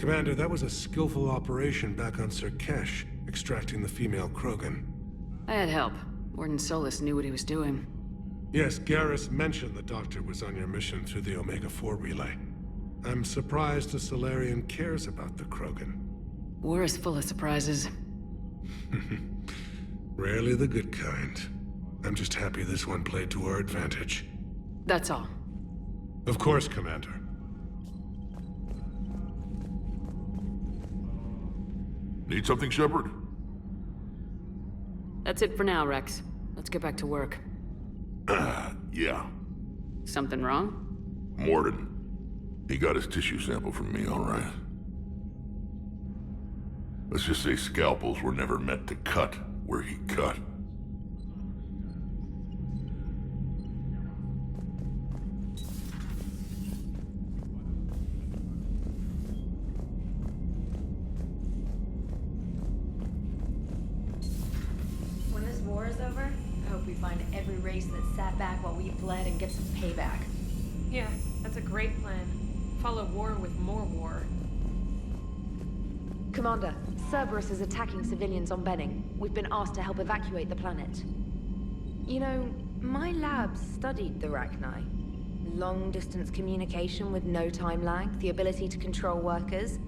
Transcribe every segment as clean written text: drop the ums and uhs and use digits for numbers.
Commander, that was a skillful operation back on Sirkesh, extracting the female Krogan. I had help. Warden Solis knew what he was doing. Yes, Garrus mentioned the Doctor was on your mission through the Omega-4 relay. I'm surprised a Solarian cares about the Krogan. War is full of surprises. Rarely the good kind. I'm just happy this one played to our advantage. That's all. Of course, Commander. Need something, Shepard? That's it for now, Rex. Let's get back to work. Yeah. Something wrong? Morden. He got his tissue sample from me, all right. Let's just say scalpels were never meant to cut where he cut. When this war is over, I hope we find every race that sat back while we bled and get some payback. Yeah, that's a great plan. Follow war with more war. Commander, Cerberus is attacking civilians on Benning. We've been asked to help evacuate the planet. You know, my lab studied the Rachni. Long-distance communication with no time lag, the ability to control workers,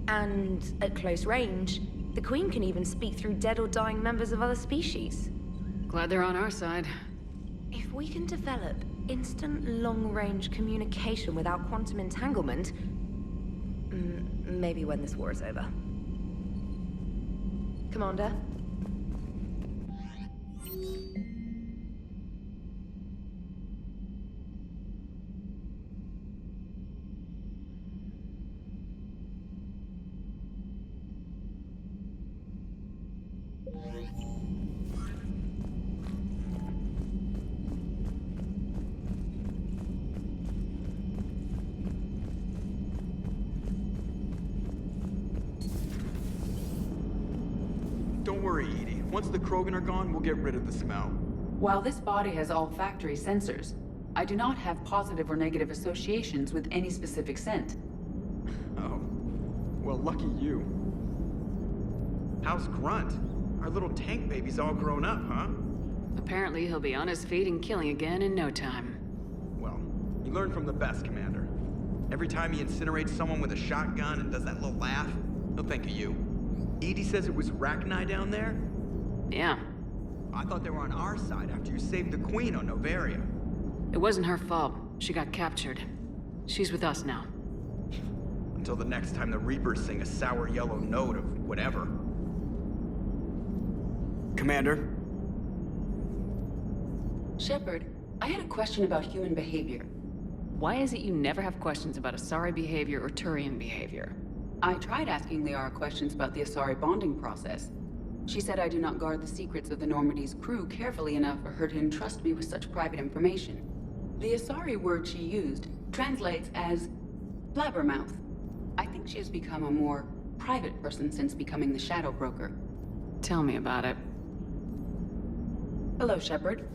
and at close range, the Queen can even speak through dead or dying members of other species. Glad they're on our side. If we can develop instant long-range communication without quantum entanglement, maybe when this war is over. Commander? Don't worry, Edie. Once the Krogan are gone, we'll get rid of the smell. While this body has all factory sensors, I do not have positive or negative associations with any specific scent. Oh. Well, lucky you. How's Grunt? Our little tank baby's all grown up, huh? Apparently he'll be on his feet and killing again in no time. Well, you learn from the best, Commander. Every time he incinerates someone with a shotgun and does that little laugh, he'll think of you. Edie says it was Rachni down there? Yeah. I thought they were on our side after you saved the Queen on Novaria. It wasn't her fault. She got captured. She's with us now. Until the next time the Reapers sing a sour yellow note of whatever. Commander? Shepard, I had a question about human behavior. Why is it you never have questions about Asari behavior or Turian behavior? I tried asking Liara questions about the Asari bonding process. She said I do not guard the secrets of the Normandy's crew carefully enough for her to entrust me with such private information. The Asari word she used translates as blabbermouth. I think she has become a more private person since becoming the Shadow Broker. Tell me about it. Hello, Shepard.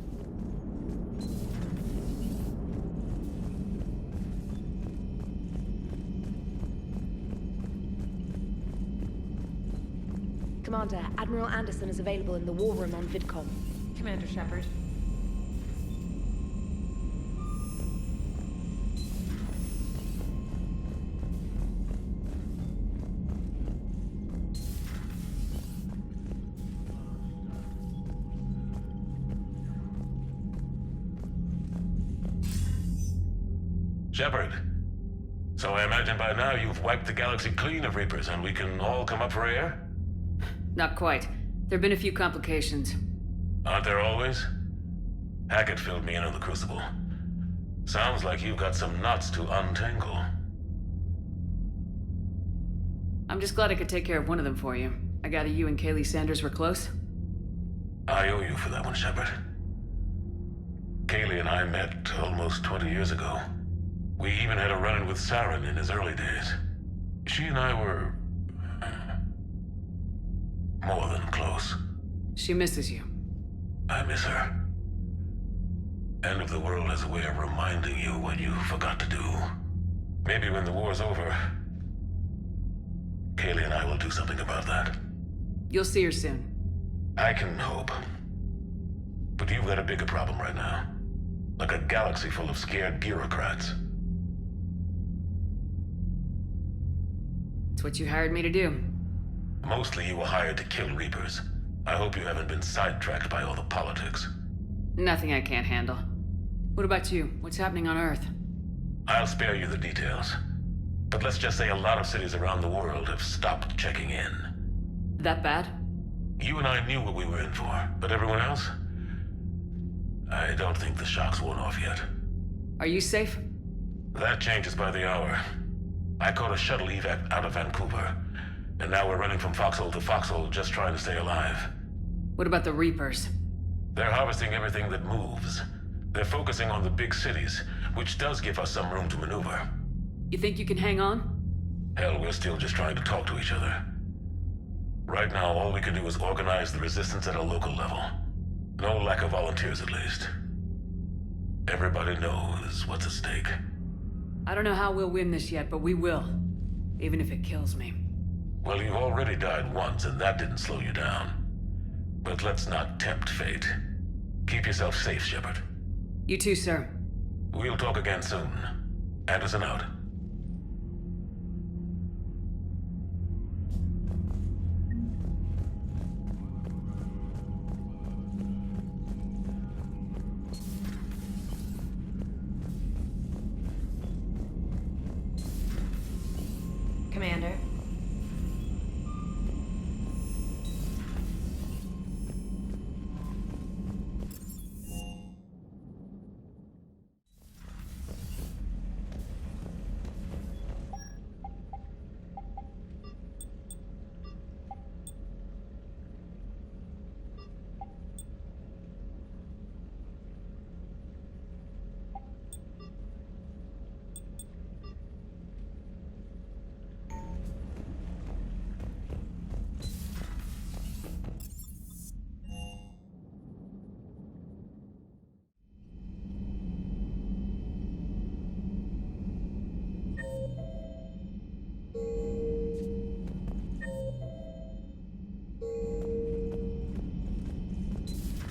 Commander, Admiral Anderson is available in the war room on VidCom. Commander Shepard. Shepard. So I imagine by now you've wiped the galaxy clean of Reapers and we can all come up for air? Not quite. There've been a few complications. Aren't there always? Hackett filled me in on the Crucible. Sounds like you've got some knots to untangle. I'm just glad I could take care of one of them for you. I gather you and Kaylee Sanders were close? I owe you for that one, Shepard. Kaylee and I met almost 20 years ago. We even had a run-in with Saren in his early days. She and I were... more than close. She misses you. I miss her. End of the world has a way of reminding you what you forgot to do. Maybe when the war's over, Kaylee and I will do something about that. You'll see her soon. I can hope. But you've got a bigger problem right now. Like a galaxy full of scared bureaucrats. It's what you hired me to do. Mostly you were hired to kill Reapers. I hope you haven't been sidetracked by all the politics. Nothing I can't handle. What about you? What's happening on Earth? I'll spare you the details. But let's just say a lot of cities around the world have stopped checking in. That bad? You and I knew what we were in for, but everyone else? I don't think the shock's worn off yet. Are you safe? That changes by the hour. I caught a shuttle evac out of Vancouver, and now we're running from foxhole to foxhole just trying to stay alive. What about the Reapers? They're harvesting everything that moves. They're focusing on the big cities, which does give us some room to maneuver. You think you can hang on? Hell, we're still just trying to talk to each other. Right now, all we can do is organize the resistance at a local level. No lack of volunteers, at least. Everybody knows what's at stake. I don't know how we'll win this yet, but we will. Even if it kills me. Well, you've already died once, and that didn't slow you down. But let's not tempt fate. Keep yourself safe, Shepard. You too, sir. We'll talk again soon. Anderson out. Commander.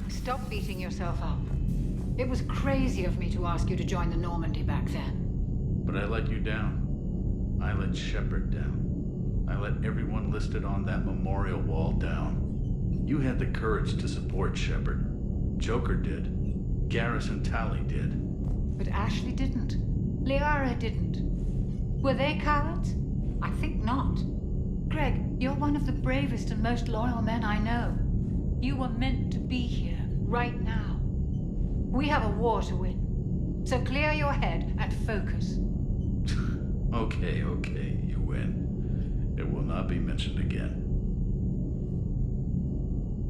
Stop beating yourself up. It was crazy of me to ask you to join the Normandy back then. But I let you down. I let Shepard down. I let everyone listed on that memorial wall down. You had the courage to support Shepard. Joker did. Garrus and Tali did. But Ashley didn't. Liara didn't. Were they cowards? I think not. Greg, you're one of the bravest and most loyal men I know. You were meant to be here, right now. We have a war to win. So clear your head and focus. Okay, you win. It will not be mentioned again.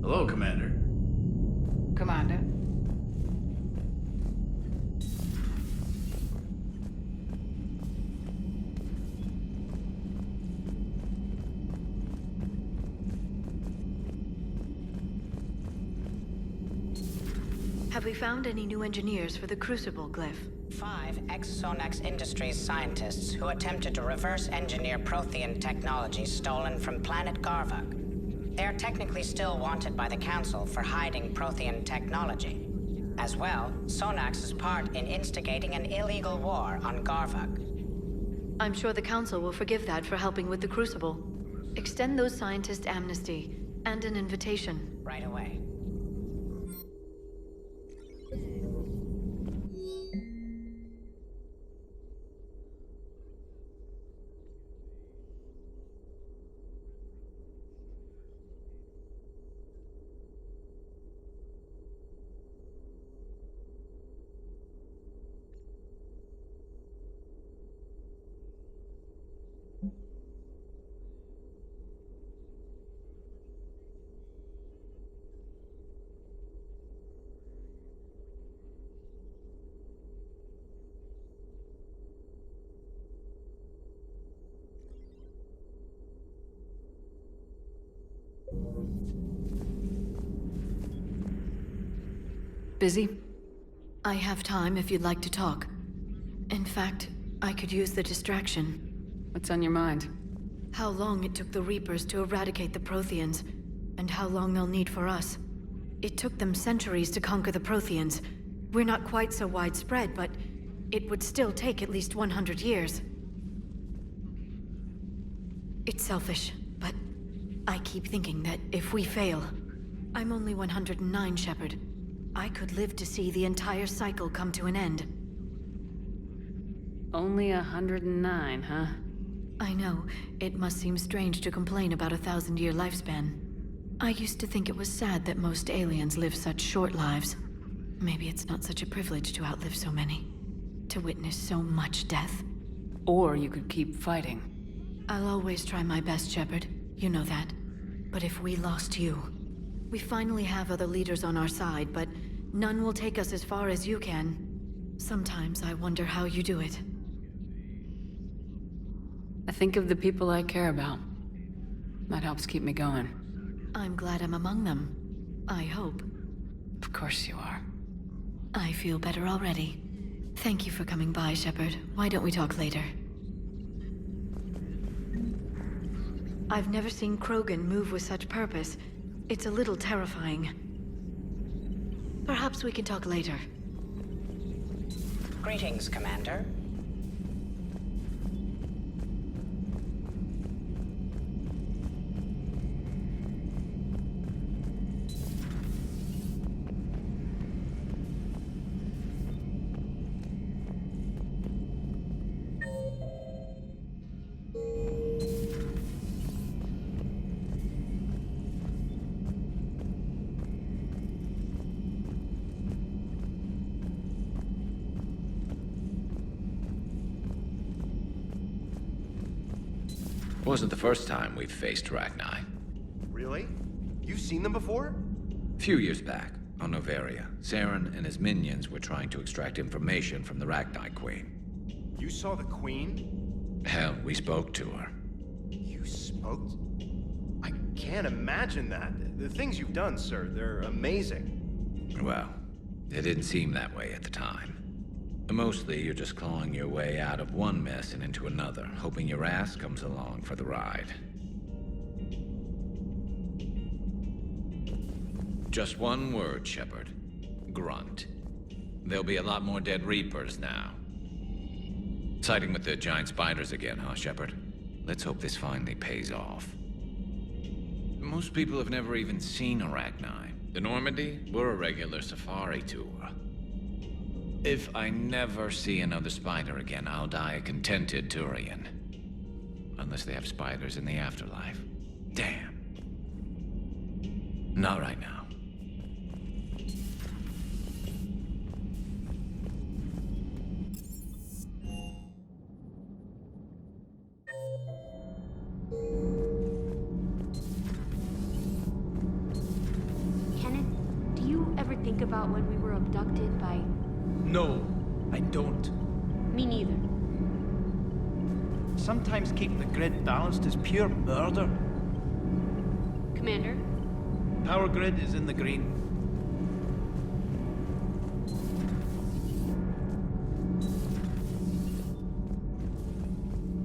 Hello, Commander. Commander. Have we found any new engineers for the Crucible glyph? 5 ex-Sonax Industries scientists who attempted to reverse engineer Prothean technology stolen from planet Garvuk. They are technically still wanted by the Council for hiding Prothean technology. As well, Sonax's part in instigating an illegal war on Garvuk. I'm sure the Council will forgive that for helping with the Crucible. Extend those scientists amnesty and an invitation. Right away. Busy? I have time if you'd like to talk. In fact, I could use the distraction. What's on your mind? How long it took the Reapers to eradicate the Protheans, and how long they'll need for us. It took them centuries to conquer the Protheans. We're not quite so widespread, but it would still take at least 100 years. It's selfish, but I keep thinking that if we fail... I'm only 109, Shepard. I could live to see the entire cycle come to an end. Only 109, huh? I know. It must seem strange to complain about a 1,000-year lifespan. I used to think it was sad that most aliens live such short lives. Maybe it's not such a privilege to outlive so many. To witness so much death. Or you could keep fighting. I'll always try my best, Shepard. You know that. But if we lost you... We finally have other leaders on our side, but none will take us as far as you can. Sometimes I wonder how you do it. I think of the people I care about. That helps keep me going. I'm glad I'm among them. I hope. Of course you are. I feel better already. Thank you for coming by, Shepard. Why don't we talk later? I've never seen Krogan move with such purpose. It's a little terrifying. Perhaps we can talk later. Greetings, Commander. Wasn't the first time we've faced Rachni. Really? You've seen them before? A few years back, on Novaria, Saren and his minions were trying to extract information from the Rachni Queen. You saw the Queen? Hell, we spoke to her. You spoke? I can't imagine that. The things you've done, sir, they're amazing. Well, it didn't seem that way at the time. Mostly, you're just clawing your way out of one mess and into another, hoping your ass comes along for the ride. Just one word, Shepard. Grunt. There'll be a lot more dead Reapers now. Siding with the giant spiders again, huh, Shepard? Let's hope this finally pays off. Most people have never even seen Arachni. The Normandy, we're a regular safari tour. If I never see another spider again, I'll die a contented Turian. Unless they have spiders in the afterlife. Damn. Not right now. Kenneth, do you ever think about when we were abducted by... No, I don't. Me neither. Sometimes keeping the grid balanced is pure murder. Commander? Power grid is in the green.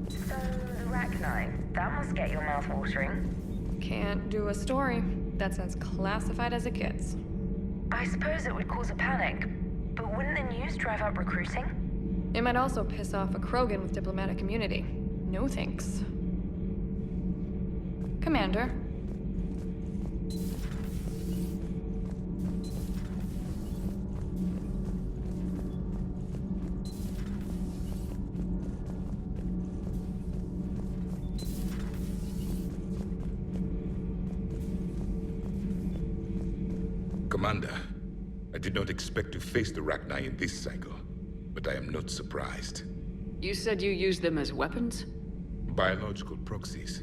So, the Rachni, that must get your mouth watering. Can't do a story. That's as classified as it gets. I suppose it would cause a panic. But wouldn't the news drive up recruiting? It might also piss off a Krogan with diplomatic immunity. No thanks. Commander. Commander, I did not expect to face the Rachni in this cycle, but I am not surprised. You said you used them as weapons? Biological proxies.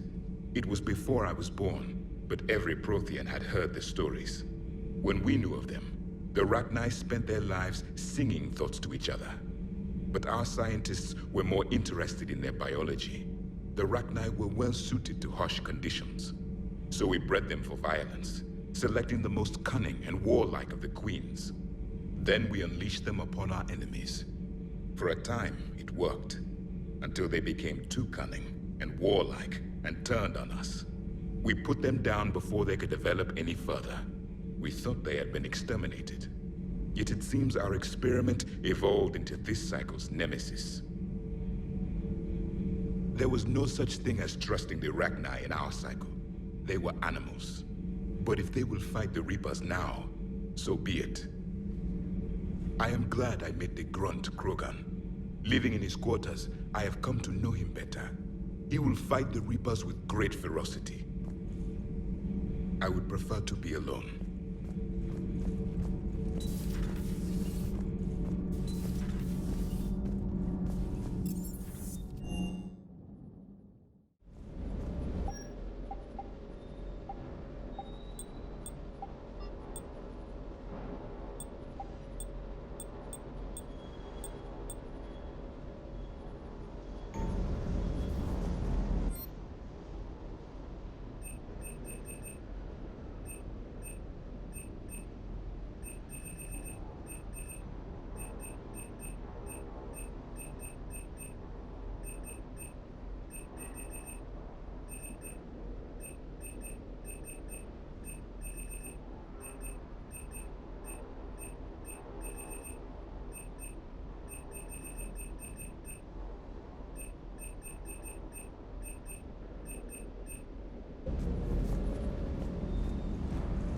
It was before I was born, but every Prothean had heard the stories. When we knew of them, the Rachni spent their lives singing thoughts to each other. But our scientists were more interested in their biology. The Rachni were well suited to harsh conditions. So we bred them for violence, selecting the most cunning and warlike of the queens. Then we unleashed them upon our enemies. For a time, it worked, until they became too cunning and warlike and turned on us. We put them down before they could develop any further. We thought they had been exterminated. Yet it seems our experiment evolved into this cycle's nemesis. There was no such thing as trusting the Rachni in our cycle. They were animals. But if they will fight the Reapers now, so be it. I am glad I met the grunt Krogan. Living in his quarters, I have come to know him better. He will fight the Reapers with great ferocity. I would prefer to be alone.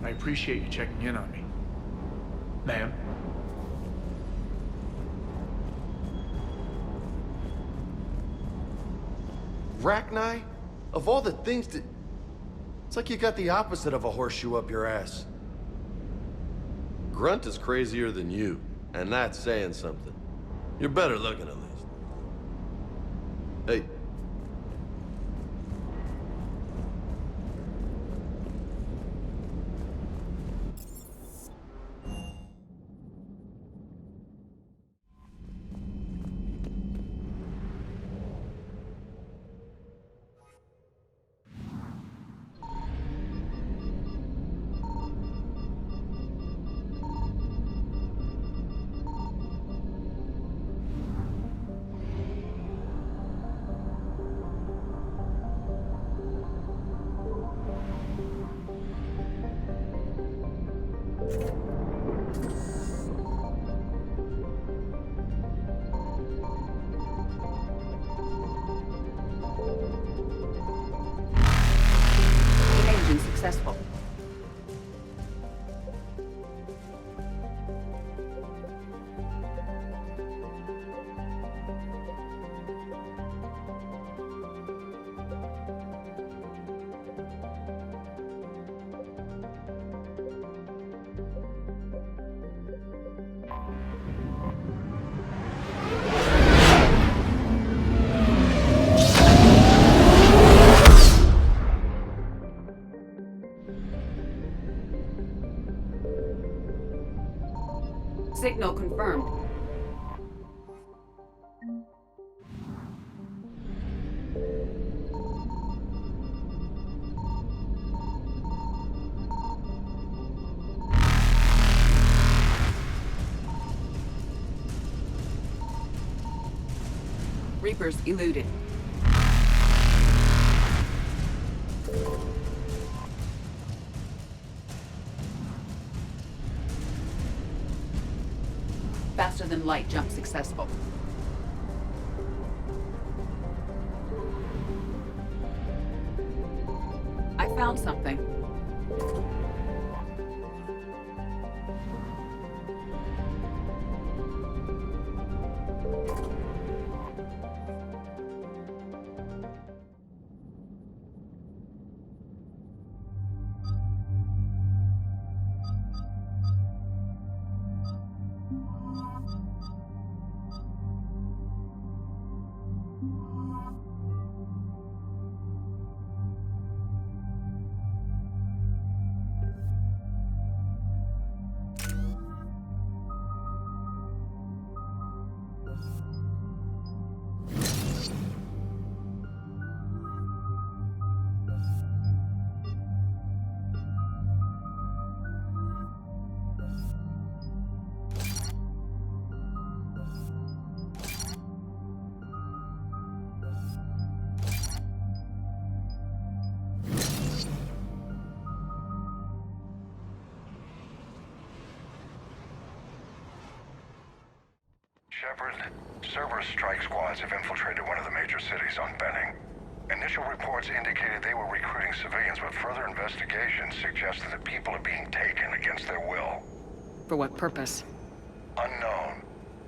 I appreciate you checking in on me. Ma'am? Rachni? Of all the things that... It's like you got the opposite of a horseshoe up your ass. Grunt is crazier than you, and that's saying something. You're better looking at least. Hey. Successful. Signal confirmed. Reapers eluded. Faster than light jump successful. I found something. Shepard. Cerberus strike squads have infiltrated one of the major cities on Benning. Initial reports indicated they were recruiting civilians, but further investigation suggested that people are being taken against their will. For what purpose? Unknown.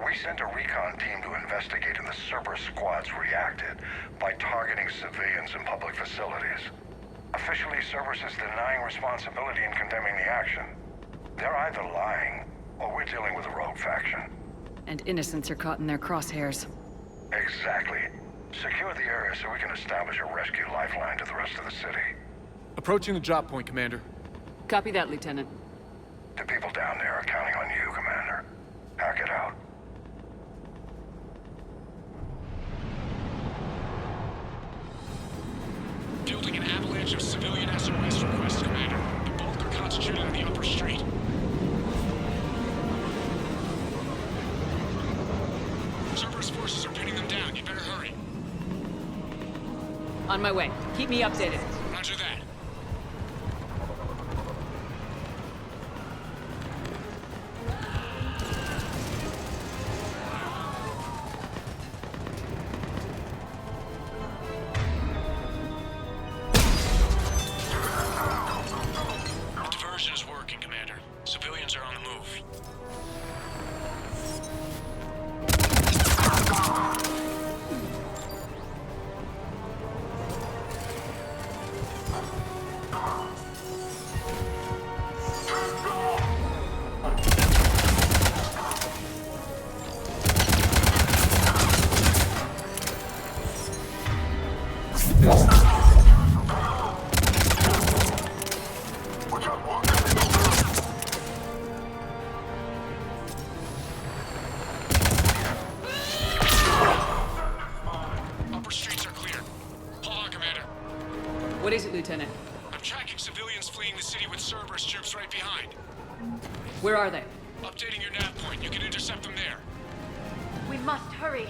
We sent a recon team to investigate, and the Cerberus squads reacted by targeting civilians in public facilities. Officially, Cerberus is denying responsibility and condemning the action. They're either lying, or we're dealing with a rogue faction. And innocents are caught in their crosshairs. Exactly. Secure the area so we can establish a rescue lifeline to the rest of the city. Approaching the drop point, Commander. Copy that, Lieutenant. The people down there are counting on you, Commander. Hack it out. Building an avalanche of civilian SOS requests, Commander. The bulk are concentrated on the upper street. Cerberus forces are pinning them down. You better hurry. On my way. Keep me updated. Roger that. Diversion is working, Commander. Civilians are on the move. Upper streets are clear. Hold on, Commander. What is it, Lieutenant? I'm tracking civilians fleeing the city with Cerberus troops right behind. Where are they? Updating your nav point. You can intercept them there. We must hurry.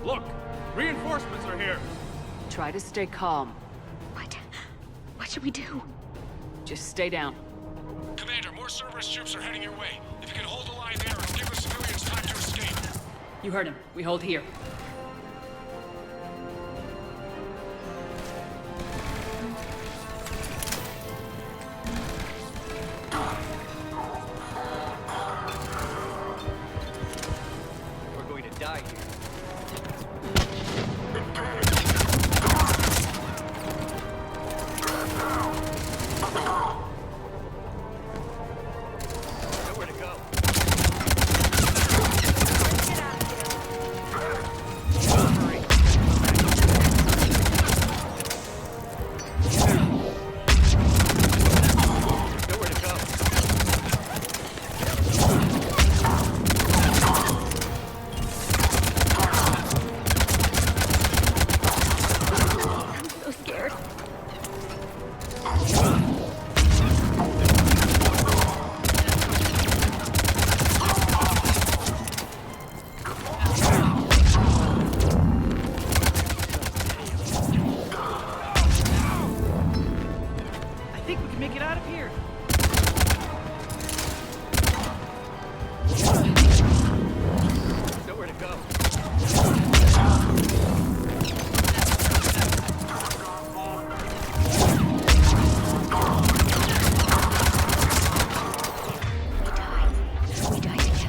Look! Reinforcements are here! Try to stay calm. What should we do? Just stay down. Commander, more Cerberus troops are heading your way. If you can hold the line there, it'll give the civilians time to escape. You heard him. We hold here. We're going to die here. Nowhere to go. Nowhere to go. I'm so scared. I think we can make it out of here. Nowhere to go. We die together.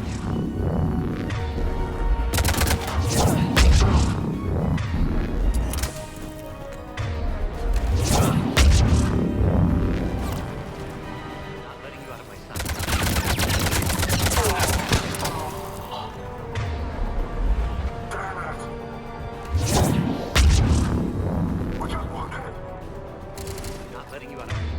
not letting you out of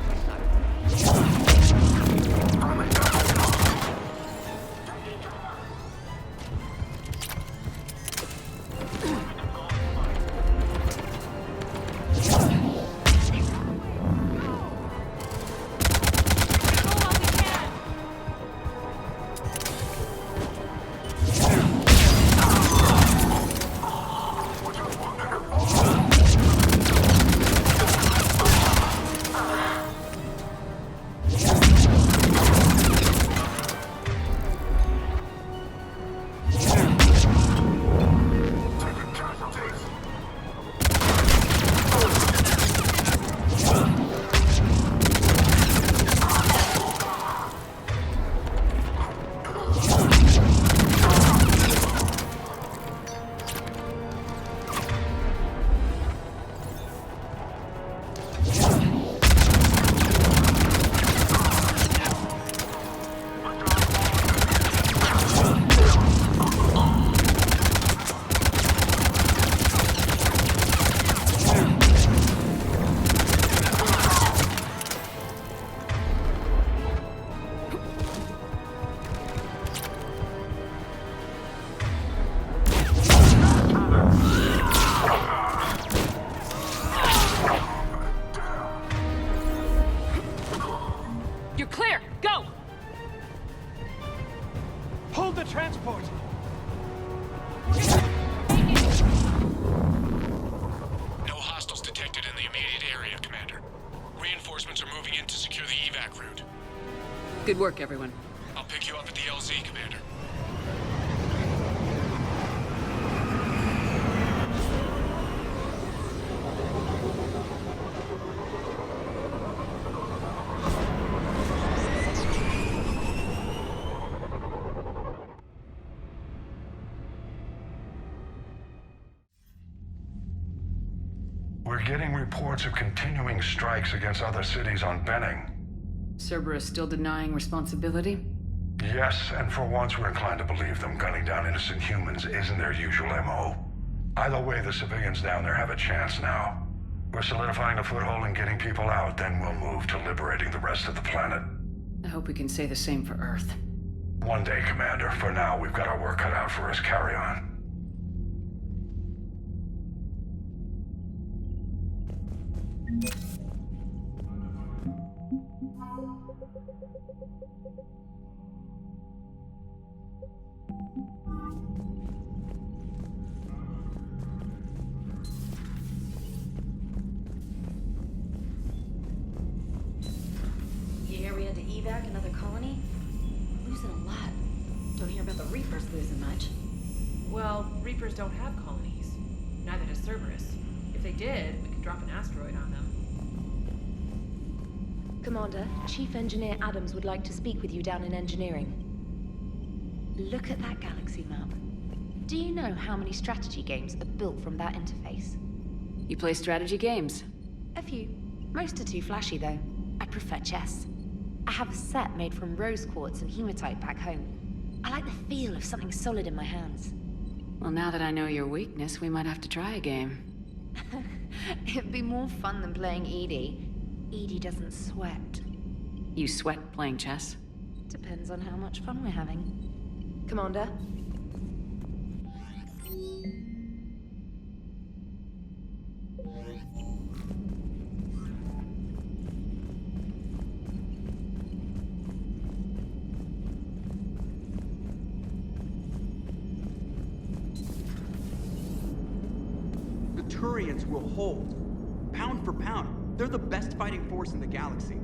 You're clear! Go! Hold the transport! No hostiles detected in the immediate area, Commander. Reinforcements are moving in to secure the evac route. Good work, everyone. I'll pick you up at the LZ, Commander. We're getting reports of continuing strikes against other cities on Benning. Cerberus still denying responsibility? Yes, and for once we're inclined to believe them. Gunning down innocent humans isn't their usual MO. Either way, the civilians down there have a chance now. We're solidifying a foothold and getting people out, then we'll move to liberating the rest of the planet. I hope we can say the same for Earth. One day, Commander. For now, we've got our work cut out for us. Carry on. You hear we had to evac another colony? We're losing a lot. Don't hear about the Reapers losing much. Well, Reapers don't have colonies. Neither does Cerberus. If they did, we could drop an asteroid on them. Commander, Chief Engineer Adams would like to speak with you down in engineering. Look at that galaxy map. Do you know how many strategy games are built from that interface? You play strategy games? A few. Most are too flashy, though. I prefer chess. I have a set made from rose quartz and hematite back home. I like the feel of something solid in my hands. Well, now that I know your weakness, we might have to try a game. It'd be more fun than playing Edie. Edie doesn't sweat. You sweat playing chess? Depends on how much fun we're having. Commander? The Turians will hold. Pound for pound. They're the best fighting force in the galaxy.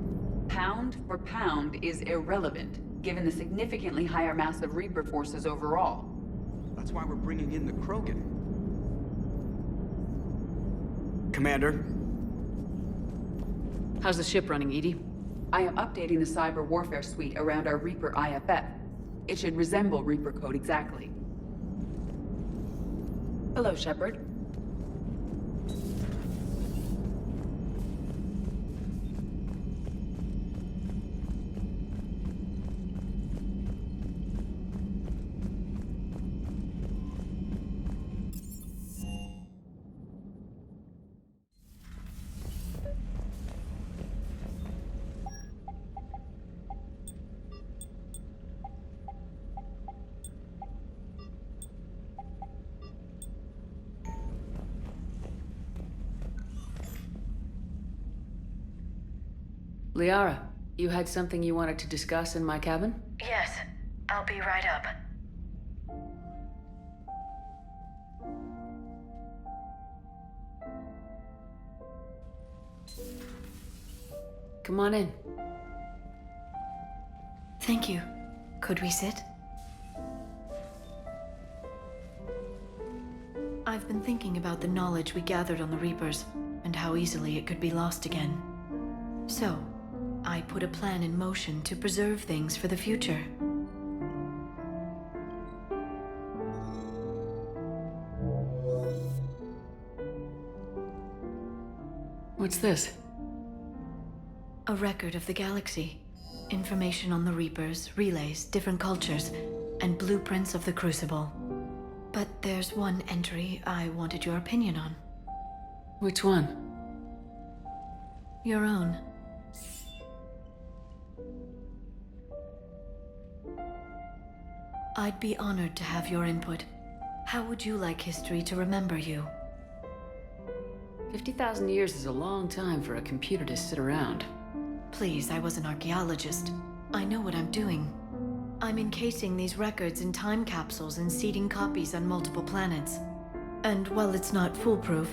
Pound for pound is irrelevant, given the significantly higher mass of Reaper forces overall. That's why we're bringing in the Krogan. Commander? How's the ship running, Edie? I am updating the cyber warfare suite around our Reaper IFF. It should resemble Reaper code exactly. Hello, Shepard. Liara, you had something you wanted to discuss in my cabin? Yes, I'll be right up. Come on in. Thank you. Could we sit? I've been thinking about the knowledge we gathered on the Reapers, and how easily it could be lost again. So, I put a plan in motion to preserve things for the future. What's this? A record of the galaxy. Information on the Reapers, relays, different cultures, and blueprints of the Crucible. But there's one entry I wanted your opinion on. Which one? Your own. I'd be honored to have your input. How would you like history to remember you? 50,000 years is a long time for a computer to sit around. Please, I was an archaeologist. I know what I'm doing. I'm encasing these records in time capsules and seeding copies on multiple planets. And while it's not foolproof,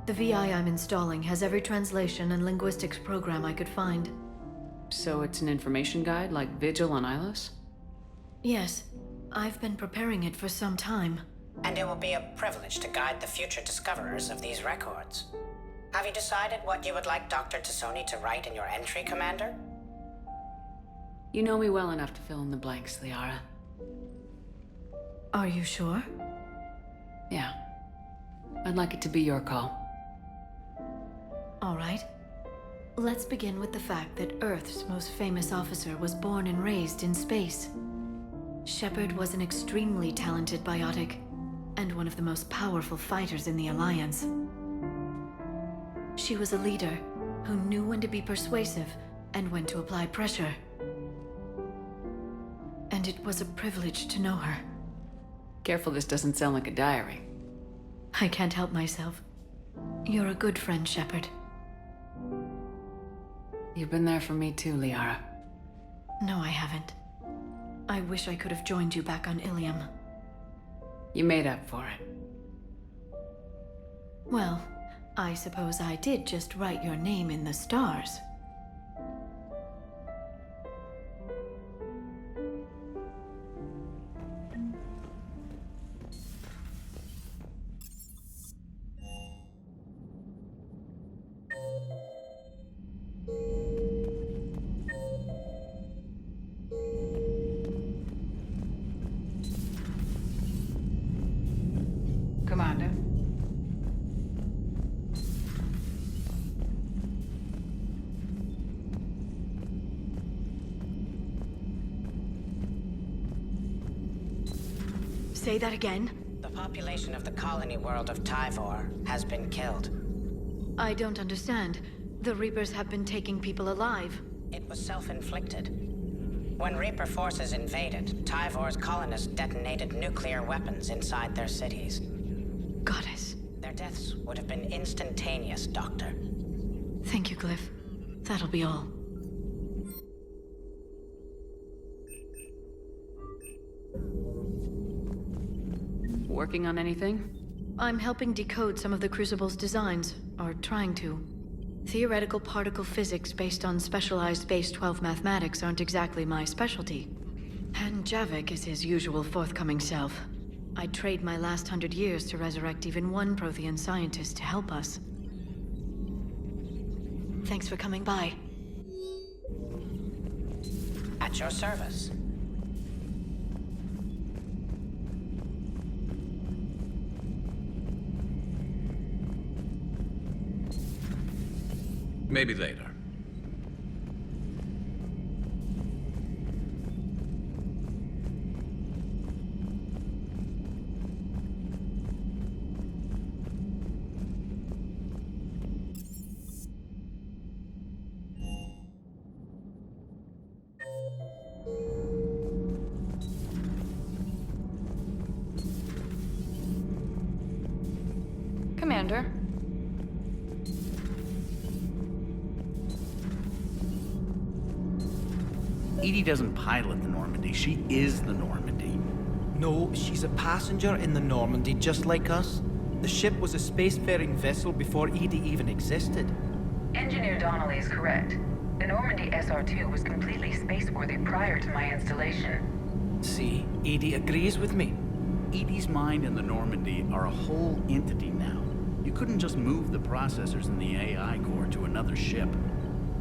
the VI I'm installing has every translation and linguistics program I could find. So it's an information guide like Vigil on Ilos? Yes. I've been preparing it for some time. And it will be a privilege to guide the future discoverers of these records. Have you decided what you would like Dr. Tassoni to write in your entry, Commander? You know me well enough to fill in the blanks, Liara. Are you sure? Yeah. I'd like it to be your call. All right. Let's begin with the fact that Earth's most famous officer was born and raised in space. Shepard was an extremely talented biotic, and one of the most powerful fighters in the Alliance. She was a leader who knew when to be persuasive and when to apply pressure. And it was a privilege to know her. Careful this doesn't sound like a diary. I can't help myself. You're a good friend, Shepard. You've been there for me too, Liara. No, I haven't. I wish I could have joined you back on Ilium. You made up for it. Well, I suppose I did just write your name in the stars. Commander. Say that again? The population of the colony world of Tyvor has been killed. I don't understand. The Reapers have been taking people alive. It was self-inflicted. When Reaper forces invaded, Tyvor's colonists detonated nuclear weapons inside their cities. Goddess. Their deaths would have been instantaneous, Doctor. Thank you, Glyph. That'll be all. Working on anything? I'm helping decode some of the Crucible's designs, or trying to. Theoretical particle physics based on specialized base 12 mathematics aren't exactly my specialty. And Javik is his usual forthcoming self. I'd trade my last 100 years to resurrect even one Prothean scientist to help us. Thanks for coming by. At your service. Maybe later. Commander. Edie doesn't pilot the Normandy. She is the Normandy. No, she's a passenger in the Normandy, just like us. The ship was a spacefaring vessel before Edie even existed. Engineer Donnelly is correct. The Normandy SR-2 was completely spaceworthy prior to my installation. See, Edie agrees with me. Edie's mind and the Normandy are a whole entity now. You couldn't just move the processors in the AI core to another ship.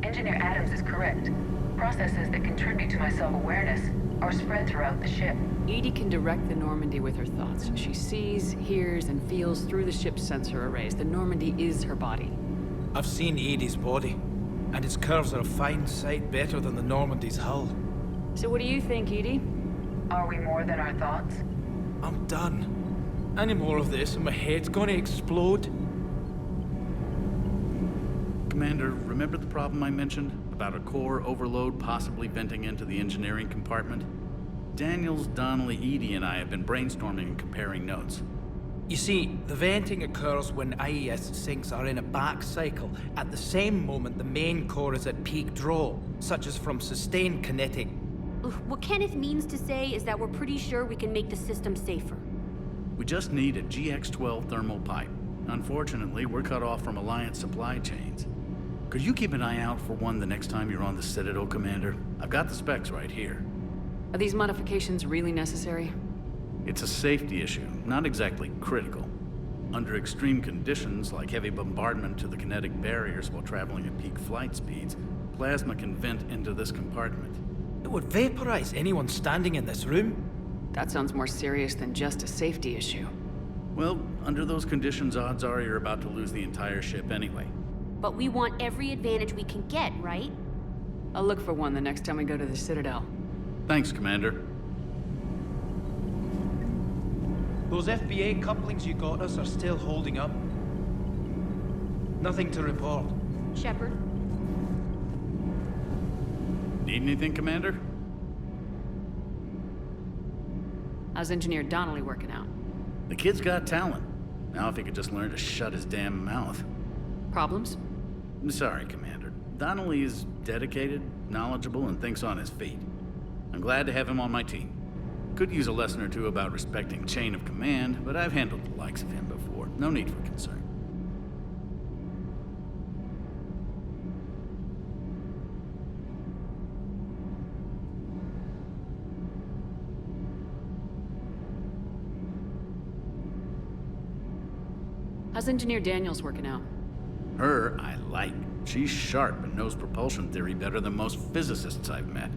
Engineer Adams is correct. Processes that contribute to my self-awareness are spread throughout the ship. Edie can direct the Normandy with her thoughts. She sees, hears, and feels through the ship's sensor arrays. The Normandy is her body. I've seen Edie's body, and its curves are a fine sight better than the Normandy's hull. So what do you think, Edie? Are we more than our thoughts? I'm done. Any more of this and my head's gonna explode. Commander, remember the problem I mentioned? About a core overload possibly venting into the engineering compartment? Daniels, Donnelly, Edie, and I have been brainstorming and comparing notes. You see, the venting occurs when IES sinks are in a back cycle at the same moment the main core is at peak draw, such as from sustained kinetic. What Kenneth means to say is that we're pretty sure we can make the system safer. We just need a GX-12 thermal pipe. Unfortunately, we're cut off from Alliance supply chains. Could you keep an eye out for one the next time you're on the Citadel, Commander? I've got the specs right here. Are these modifications really necessary? It's a safety issue, not exactly critical. Under extreme conditions, like heavy bombardment to the kinetic barriers while traveling at peak flight speeds, plasma can vent into this compartment. It would vaporize anyone standing in this room. That sounds more serious than just a safety issue. Well, under those conditions, odds are you're about to lose the entire ship anyway. But we want every advantage we can get, right? I'll look for one the next time we go to the Citadel. Thanks, Commander. Those FBA couplings you got us are still holding up. Nothing to report. Shepard? Need anything, Commander? How's Engineer Donnelly working out? The kid's got talent. Now if he could just learn to shut his damn mouth. Problems? I'm sorry, Commander. Donnelly is dedicated, knowledgeable, and thinks on his feet. I'm glad to have him on my team. Could use a lesson or two about respecting chain of command, but I've handled the likes of him before. No need for concern. How's Engineer Daniels working out? Her, I like. She's sharp and knows propulsion theory better than most physicists I've met.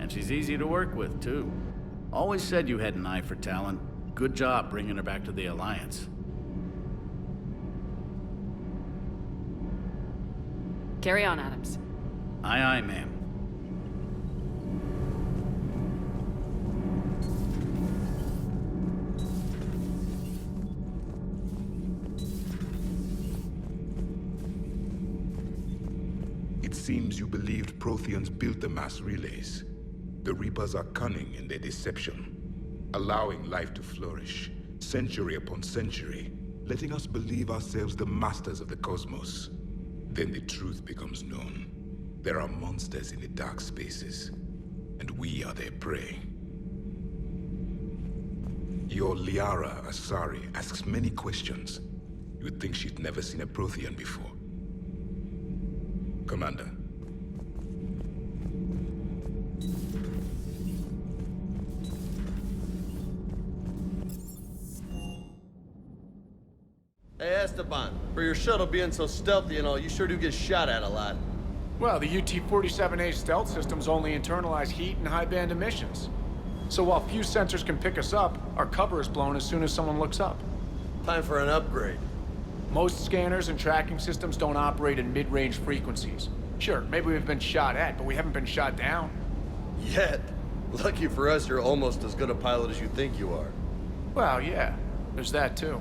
And she's easy to work with, too. Always said you had an eye for talent. Good job bringing her back to the Alliance. Carry on, Adams. Aye, aye, ma'am. It seems you believed Protheans built the mass relays. The Reapers are cunning in their deception, allowing life to flourish, century upon century, letting us believe ourselves the masters of the cosmos. Then the truth becomes known. There are monsters in the dark spaces, and we are their prey. Your Liara Asari asks many questions. You would think she'd never seen a Prothean before. Commander. Hey, Esteban, for your shuttle being so stealthy and all, you sure do get shot at a lot. Well, the UT-47A stealth systems only internalize heat and high-band emissions. So while few sensors can pick us up, our cover is blown as soon as someone looks up. Time for an upgrade. Most scanners and tracking systems don't operate in mid-range frequencies. Sure, maybe we've been shot at, but we haven't been shot down. Yet. Lucky for us, you're almost as good a pilot as you think you are. Well, yeah, there's that too.